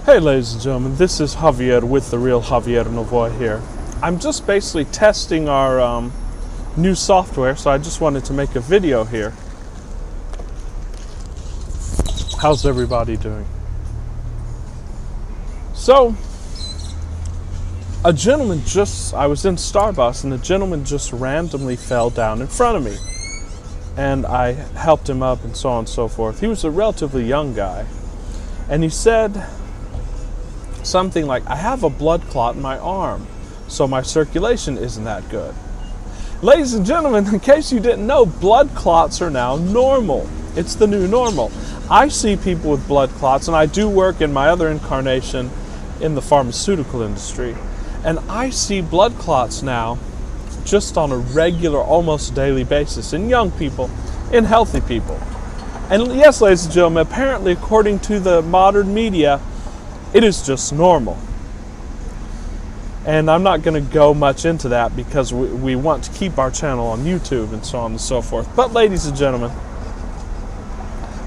Hey ladies and gentlemen, this is Javier with the real Javier Novoa here. I'm just basically testing our new software, so I just wanted to make a video here. How's everybody doing? So, I was in Starbucks and a gentleman just randomly fell down in front of me. And I helped him up and so on and so forth. He was a relatively young guy. And he said something like, I have a blood clot in my arm, so my circulation isn't that good. Ladies and gentlemen, in case you didn't know, blood clots are now normal. It's the new normal. I see people with blood clots, and I do work in my other incarnation in the pharmaceutical industry, and I see blood clots now just on a regular, almost daily basis in young people, in healthy people. And yes, ladies and gentlemen, apparently according to the modern media, it is just normal. And I'm not going to go much into that because we want to keep our channel on YouTube and so on and so forth. But ladies and gentlemen,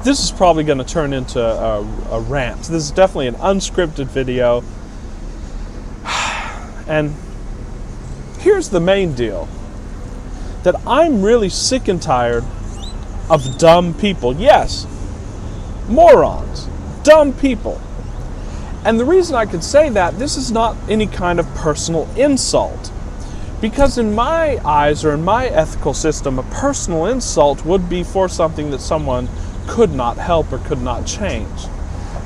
this is probably going to turn into a rant. This is definitely an unscripted video. And here's the main deal. That I'm really sick and tired of dumb people. Yes, morons, dumb people. And the reason I could say that, this is not any kind of personal insult. Because in my eyes, or in my ethical system, a personal insult would be for something that someone could not help or could not change.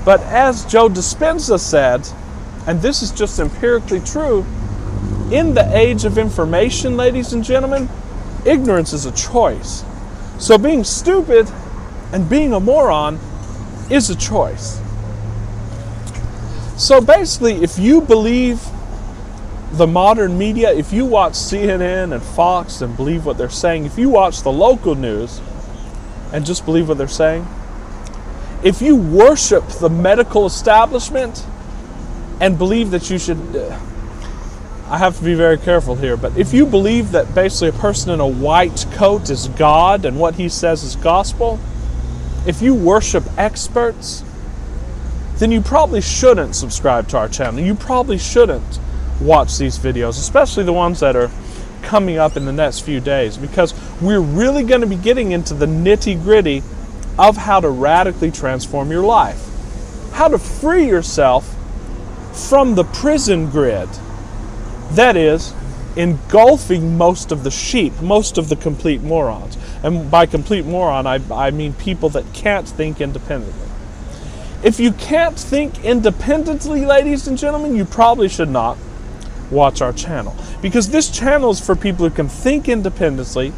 But as Joe Dispenza said, and this is just empirically true, in the age of information, ladies and gentlemen, ignorance is a choice. So being stupid and being a moron is a choice. So basically, if you believe the modern media, if you watch CNN and Fox and believe what they're saying, if you watch the local news and just believe what they're saying, if you worship the medical establishment and believe that you should, I have to be very careful here, but if you believe that basically a person in a white coat is God and what he says is gospel, if you worship experts, then you probably shouldn't subscribe to our channel. You probably shouldn't watch these videos, especially the ones that are coming up in the next few days, because we're really going to be getting into the nitty-gritty of how to radically transform your life, how to free yourself from the prison grid that is engulfing most of the sheep, most of the complete morons. And by complete moron, I mean people that can't think independently. If you can't think independently, ladies and gentlemen, you probably should not watch our channel. Because this channel is for people who can think independently,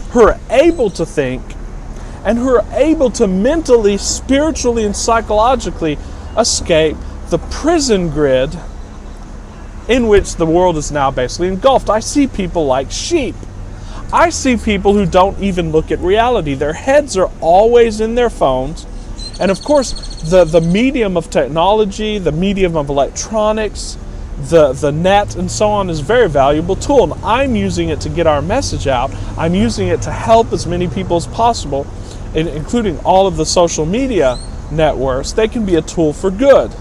who are able to think, and who are able to mentally, spiritually, and psychologically escape the prison grid in which the world is now basically engulfed. I see people like sheep. I see people who don't even look at reality. Their heads are always in their phones. And of course, the medium of technology, the medium of electronics, the net and so on is a very valuable tool. And I'm using it to get our message out. I'm using it to help as many people as possible, including all of the social media networks. They can be a tool for good.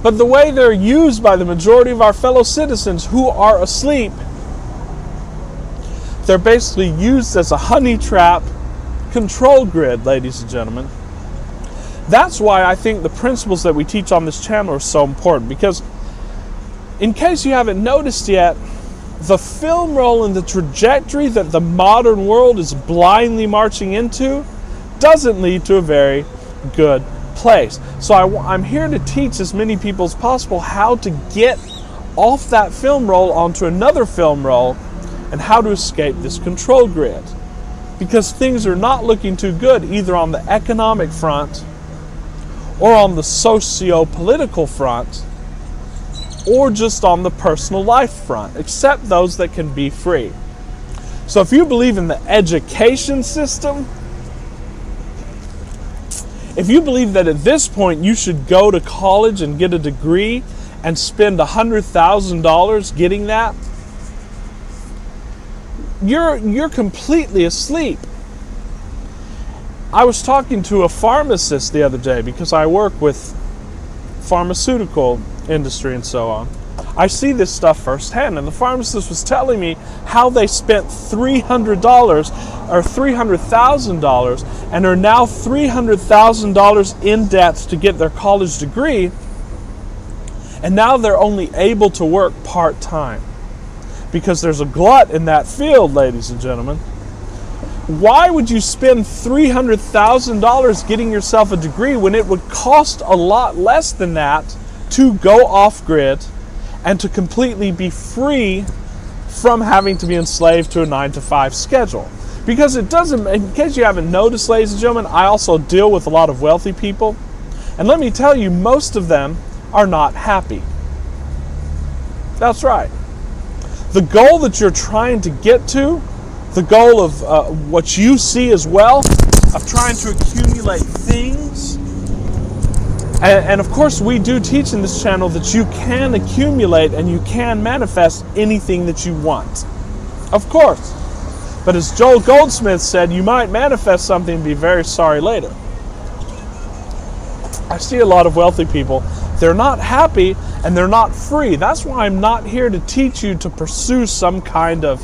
But the way they're used by the majority of our fellow citizens who are asleep, they're basically used as a honey trap control grid, ladies and gentlemen. That's why I think the principles that we teach on this channel are so important, because in case you haven't noticed yet, the film roll and the trajectory that the modern world is blindly marching into doesn't lead to a very good place. So I'm here to teach as many people as possible how to get off that film roll onto another film roll and how to escape this control grid. Because things are not looking too good either on the economic front or on the socio-political front or just on the personal life front, except those that can be free. So if you believe in the education system, if you believe that at this point you should go to college and get a degree and spend $100,000 getting that, you're completely asleep. I was talking to a pharmacist the other day because I work with pharmaceutical industry and so on. I see this stuff firsthand, and the pharmacist was telling me how they spent $300 or $300,000 and are now $300,000 in debt to get their college degree, and now they're only able to work part-time because there's a glut in that field, ladies and gentlemen. Why would you spend $300,000 getting yourself a degree when it would cost a lot less than that to go off-grid and to completely be free from having to be enslaved to a 9-to-5 schedule? Because it doesn't, in case you haven't noticed, ladies and gentlemen, I also deal with a lot of wealthy people. And let me tell you, most of them are not happy. That's right. The goal that you're trying to get to, the goal of what you see as wealth, of trying to accumulate things. And of course, we do teach in this channel that you can accumulate and you can manifest anything that you want. Of course. But as Joel Goldsmith said, you might manifest something and be very sorry later. I see a lot of wealthy people. They're not happy and they're not free. That's why I'm not here to teach you to pursue some kind of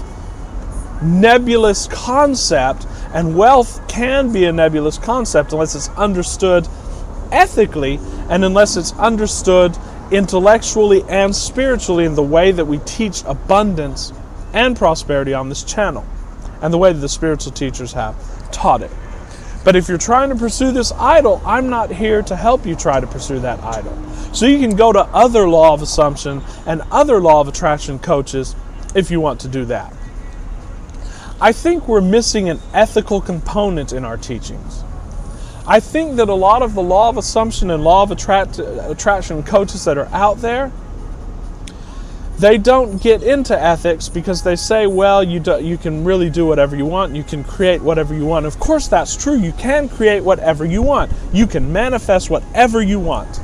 nebulous concept. And wealth can be a nebulous concept unless it's understood ethically, and unless it's understood intellectually and spiritually in the way that we teach abundance and prosperity on this channel, and the way that the spiritual teachers have taught it. But if you're trying to pursue this idol, I'm not here to help you try to pursue that idol. So you can go to other law of assumption and other law of attraction coaches if you want to do that. I think we're missing an ethical component in our teachings. I think that a lot of the law of assumption and law of attraction coaches that are out there, they don't get into ethics because they say, well, you can really do whatever you want. You can create whatever you want. Of course, that's true. You can create whatever you want. You can manifest whatever you want.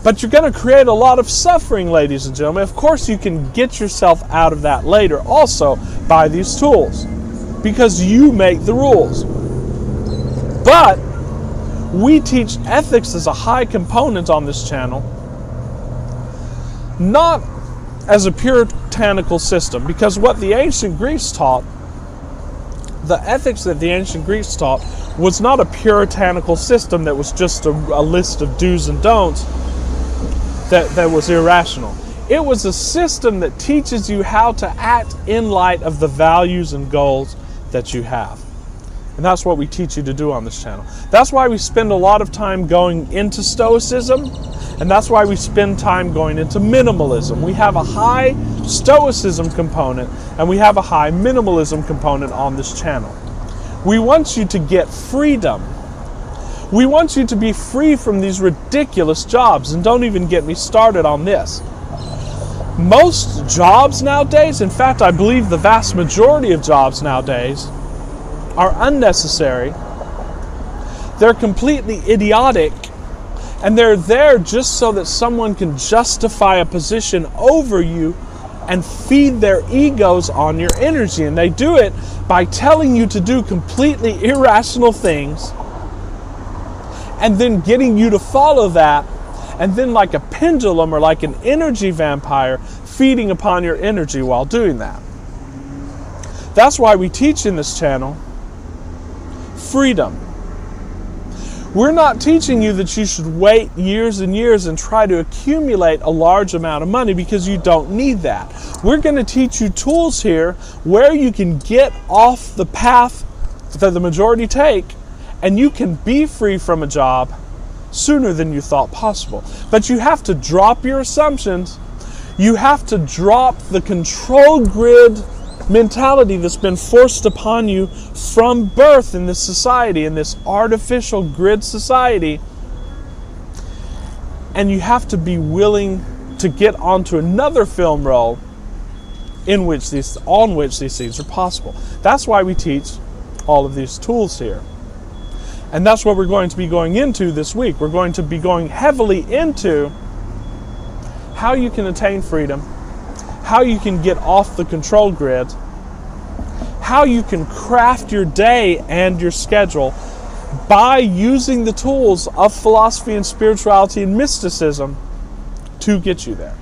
But you're going to create a lot of suffering, ladies and gentlemen. Of course, you can get yourself out of that later also by these tools because you make the rules. But we teach ethics as a high component on this channel, not as a puritanical system, because what the ancient Greeks taught, the ethics that the ancient Greeks taught, was not a puritanical system that was just a list of do's and don'ts that was irrational. It was a system that teaches you how to act in light of the values and goals that you have. And that's what we teach you to do on this channel. That's why we spend a lot of time going into Stoicism, and that's why we spend time going into minimalism. We have a high Stoicism component, and we have a high minimalism component on this channel. We want you to get freedom. We want you to be free from these ridiculous jobs, and don't even get me started on this. Most jobs nowadays, in fact, I believe the vast majority of jobs nowadays, are unnecessary. They're completely idiotic, and they're there just so that someone can justify a position over you and feed their egos on your energy. And they do it by telling you to do completely irrational things and then getting you to follow that, and then like a pendulum or like an energy vampire feeding upon your energy while doing that. That's why we teach in this channel freedom. We're not teaching you that you should wait years and years and try to accumulate a large amount of money, because you don't need that. We're going to teach you tools here where you can get off the path that the majority take, and you can be free from a job sooner than you thought possible. But you have to drop your assumptions. You have to drop the control grid mentality that's been forced upon you from birth in this society, in this artificial grid society, and you have to be willing to get onto another film role on which these things are possible. That's why we teach all of these tools here, and that's what we're going to be going into this week. We're going to be going heavily into how you can attain freedom, how you can get off the control grid, how you can craft your day and your schedule by using the tools of philosophy and spirituality and mysticism to get you there.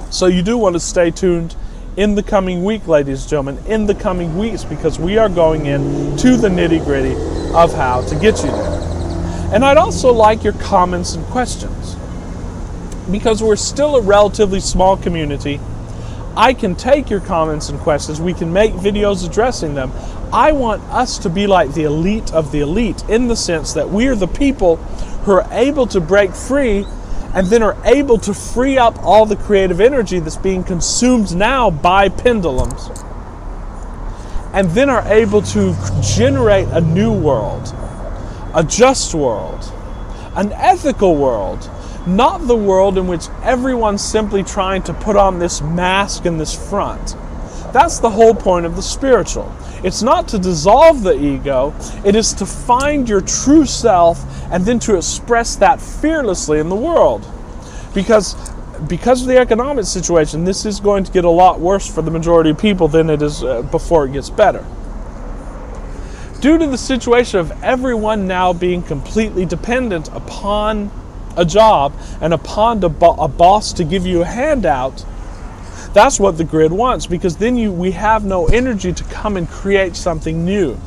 So you do want to stay tuned in the coming week, ladies and gentlemen, in the coming weeks, because we are going into the nitty-gritty of how to get you there. And I'd also like your comments and questions, because we're still a relatively small community. I can take your comments and questions. We can make videos addressing them. I want us to be like the elite of the elite, in the sense that we are the people who are able to break free and then are able to free up all the creative energy that's being consumed now by pendulums, and then are able to generate a new world, a just world, an ethical world, not the world in which everyone's simply trying to put on this mask and this front. That's the whole point of the spiritual. It's not to dissolve the ego, it is to find your true self and then to express that fearlessly in the world. Because of the economic situation, this is going to get a lot worse for the majority of people than it is before it gets better. Due to the situation of everyone now being completely dependent upon a job and upon a boss to give you a handout, that's what the grid wants, because then we have no energy to come and create something new.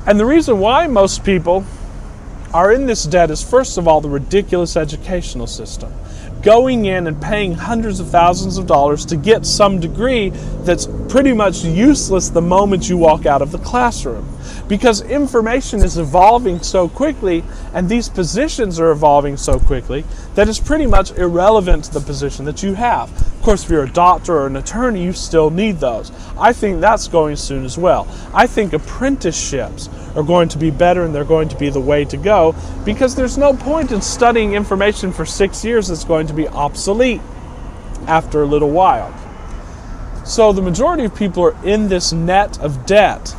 And the reason why most people are in this debt is, first of all, the ridiculous educational system. Going in and paying hundreds of thousands of dollars to get some degree that's pretty much useless the moment you walk out of the classroom. Because information is evolving so quickly, and these positions are evolving so quickly, that it's pretty much irrelevant to the position that you have. Of course, if you're a doctor or an attorney, you still need those. I think that's going soon as well. I think apprenticeships are going to be better, and they're going to be the way to go, because there's no point in studying information for 6 years that's going to be obsolete after a little while. So the majority of people are in this net of debt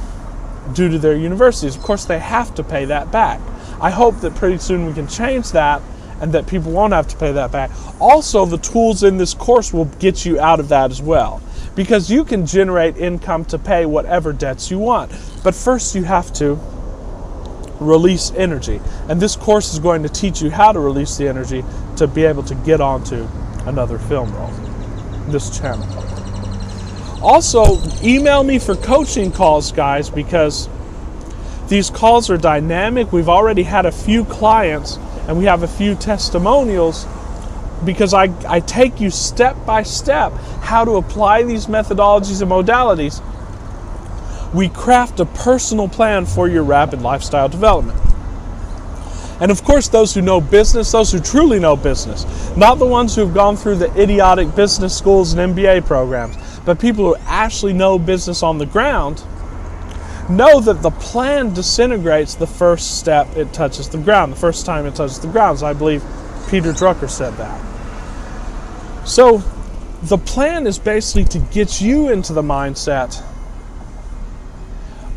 due to their universities. Of course, they have to pay that back. I hope that pretty soon we can change that and that people won't have to pay that back. Also, the tools in this course will get you out of that as well, because you can generate income to pay whatever debts you want. But first you have to release energy. And this course is going to teach you how to release the energy to be able to get onto another film role, this channel. Also, email me for coaching calls, guys, because these calls are dynamic. We've already had a few clients and we have a few testimonials, because I take you step by step how to apply these methodologies and modalities. We craft a personal plan for your rapid lifestyle development. And of course, those who know business, those who truly know business, not the ones who have gone through the idiotic business schools and MBA programs, but people who actually know business on the ground, know that the plan disintegrates the first step it touches the ground, the first time it touches the ground. As I believe Peter Drucker said that. So the plan is basically to get you into the mindset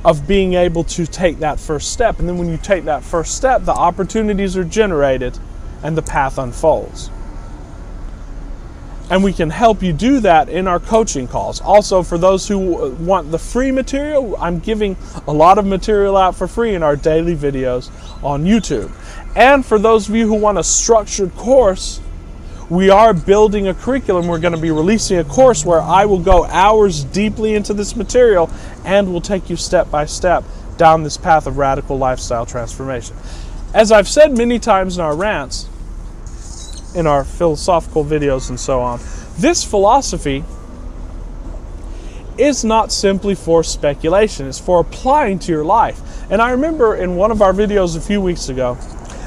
of being able to take that first step. And then when you take that first step, the opportunities are generated and the path unfolds. And we can help you do that in our coaching calls. Also, for those who want the free material, I'm giving a lot of material out for free in our daily videos on YouTube. And for those of you who want a structured course, we are building a curriculum. We're going to be releasing a course where I will go hours deeply into this material and will take you step by step down this path of radical lifestyle transformation. As I've said many times in our rants, in our philosophical videos and so on, this philosophy is not simply for speculation, it's for applying to your life. And I remember in one of our videos a few weeks ago,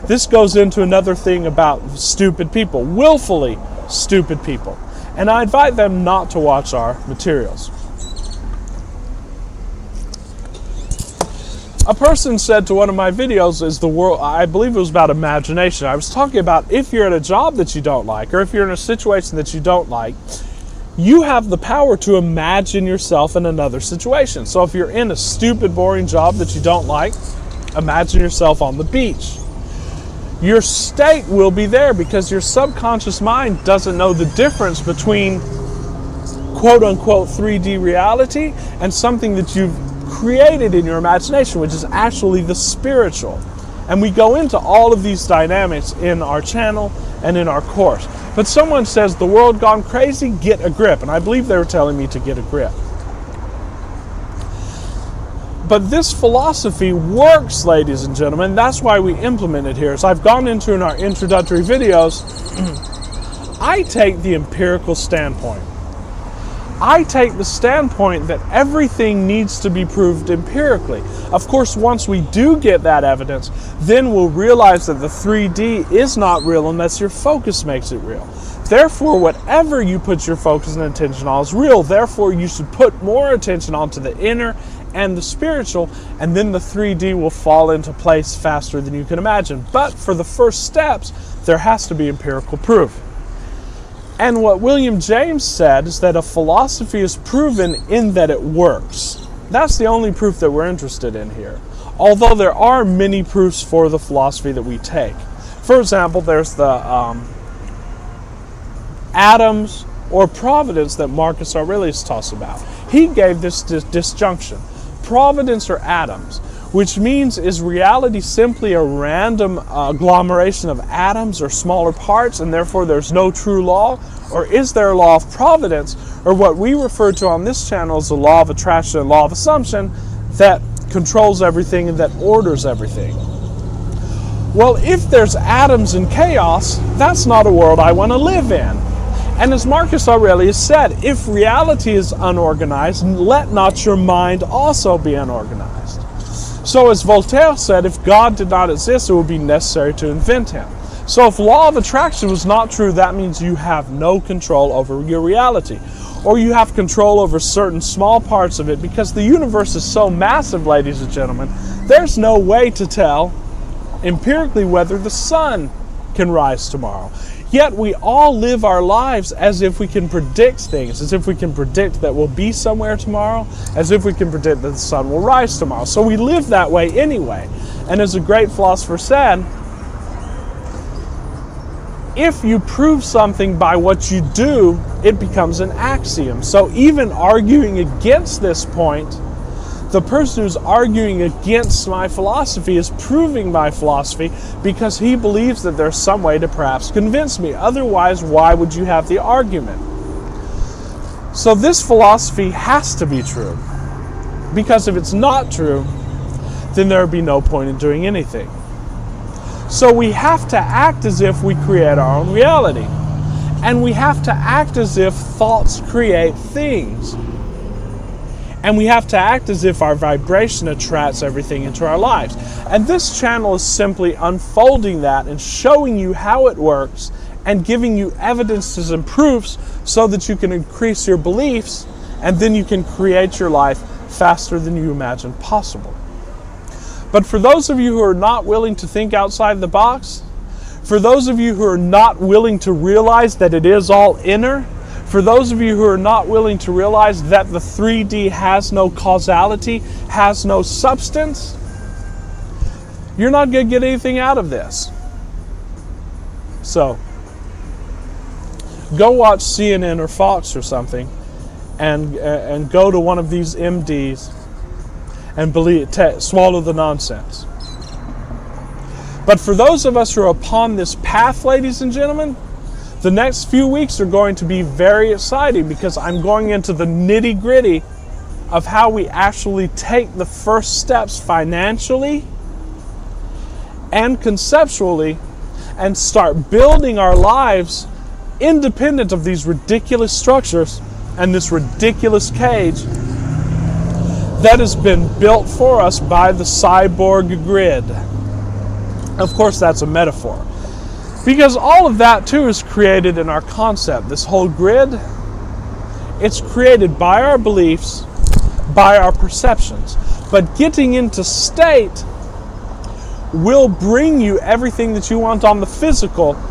this goes into another thing about stupid people, willfully stupid people. And I invite them not to watch our materials. A person said to one of my videos, is the world, I believe it was about imagination. I was talking about if you're at a job that you don't like, or if you're in a situation that you don't like, you have the power to imagine yourself in another situation. So if you're in a stupid, boring job that you don't like, imagine yourself on the beach. Your state will be there because your subconscious mind doesn't know the difference between quote-unquote 3D reality and something that you've created in your imagination, which is actually the spiritual. And we go into all of these dynamics in our channel and in our course. But someone says, the world gone crazy, get a grip. And I believe they were telling me to get a grip. But this philosophy works, ladies and gentlemen. That's why we implement it here. As I've gone into in our introductory videos, I take the empirical standpoint. I take the standpoint that everything needs to be proved empirically. Of course, once we do get that evidence, then we'll realize that the 3D is not real unless your focus makes it real. Therefore, whatever you put your focus and attention on is real. Therefore, you should put more attention onto the inner and the spiritual, and then the 3D will fall into place faster than you can imagine. But for the first steps, there has to be empirical proof. And what William James said is that a philosophy is proven in that it works. That's the only proof that we're interested in here. Although there are many proofs for the philosophy that we take. For example, there's the atoms or providence that Marcus Aurelius talks about. He gave this disjunction. Providence or atoms, which means, is reality simply a random agglomeration of atoms or smaller parts, and therefore there's no true law? Or is there a law of providence, or what we refer to on this channel as the law of attraction and law of assumption, that controls everything and that orders everything? Well, if there's atoms and chaos, that's not a world I want to live in. And as Marcus Aurelius said, if reality is unorganized, let not your mind also be unorganized. So as Voltaire said, if God did not exist, it would be necessary to invent him. So if law of attraction was not true, that means you have no control over your reality. Or you have control over certain small parts of it, because the universe is so massive, ladies and gentlemen, there's no way to tell empirically whether the sun can rise tomorrow. Yet we all live our lives as if we can predict things, as if we can predict that we'll be somewhere tomorrow, as if we can predict that the sun will rise tomorrow. So we live that way anyway. And as a great philosopher said, if you prove something by what you do, it becomes an axiom. So even arguing against this point, the person who's arguing against my philosophy is proving my philosophy because he believes that there's some way to perhaps convince me. Otherwise, why would you have the argument? So this philosophy has to be true. Because if it's not true, then there would be no point in doing anything. So we have to act as if we create our own reality. And we have to act as if thoughts create things. And we have to act as if our vibration attracts everything into our lives. And this channel is simply unfolding that and showing you how it works and giving you evidences and proofs so that you can increase your beliefs, and then you can create your life faster than you imagined possible. But for those of you who are not willing to think outside the box, for those of you who are not willing to realize that it is all inner, for those of you who are not willing to realize that the 3D has no causality, has no substance, you're not going to get anything out of this. So, go watch CNN or Fox or something, and go to one of these MDs and swallow the nonsense. But for those of us who are upon this path, ladies and gentlemen, the next few weeks are going to be very exciting because I'm going into the nitty-gritty of how we actually take the first steps financially and conceptually and start building our lives independent of these ridiculous structures and this ridiculous cage that has been built for us by the cyborg grid. Of course, that's a metaphor. Because all of that too is created in our concept. This whole grid, it's created by our beliefs, by our perceptions. But getting into state will bring you everything that you want on the physical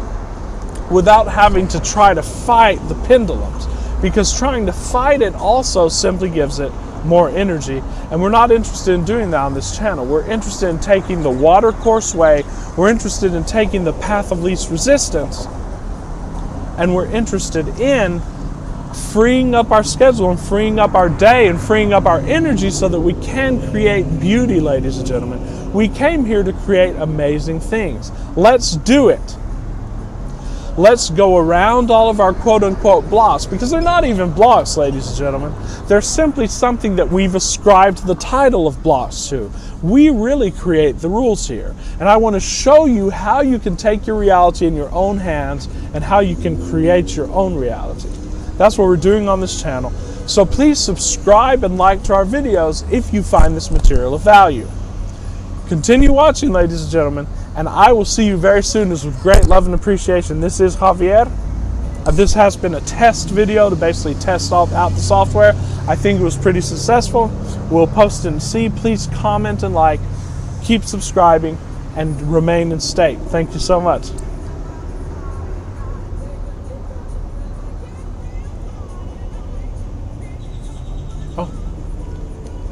without having to try to fight the pendulums. Because trying to fight it also simply gives it more energy, and we're not interested in doing that on this channel. We're interested in taking the watercourse way, we're interested in taking the path of least resistance, and we're interested in freeing up our schedule and freeing up our day and freeing up our energy so that we can create beauty, ladies and gentlemen. We came here to create amazing things. Let's do it. Let's go around all of our quote-unquote blocks, because they're not even blocks, ladies and gentlemen. They're simply something that we've ascribed the title of blocks to. We really create the rules here. And I want to show you how you can take your reality in your own hands and how you can create your own reality. That's what we're doing on this channel. So please subscribe and like to our videos if you find this material of value. Continue watching, ladies and gentlemen, and I will see you very soon. This with great love and appreciation. This is Javier. This has been a test video to basically test out the software. I think it was pretty successful. We'll post it and see. Please comment and like, keep subscribing, and remain in state. Thank you so much.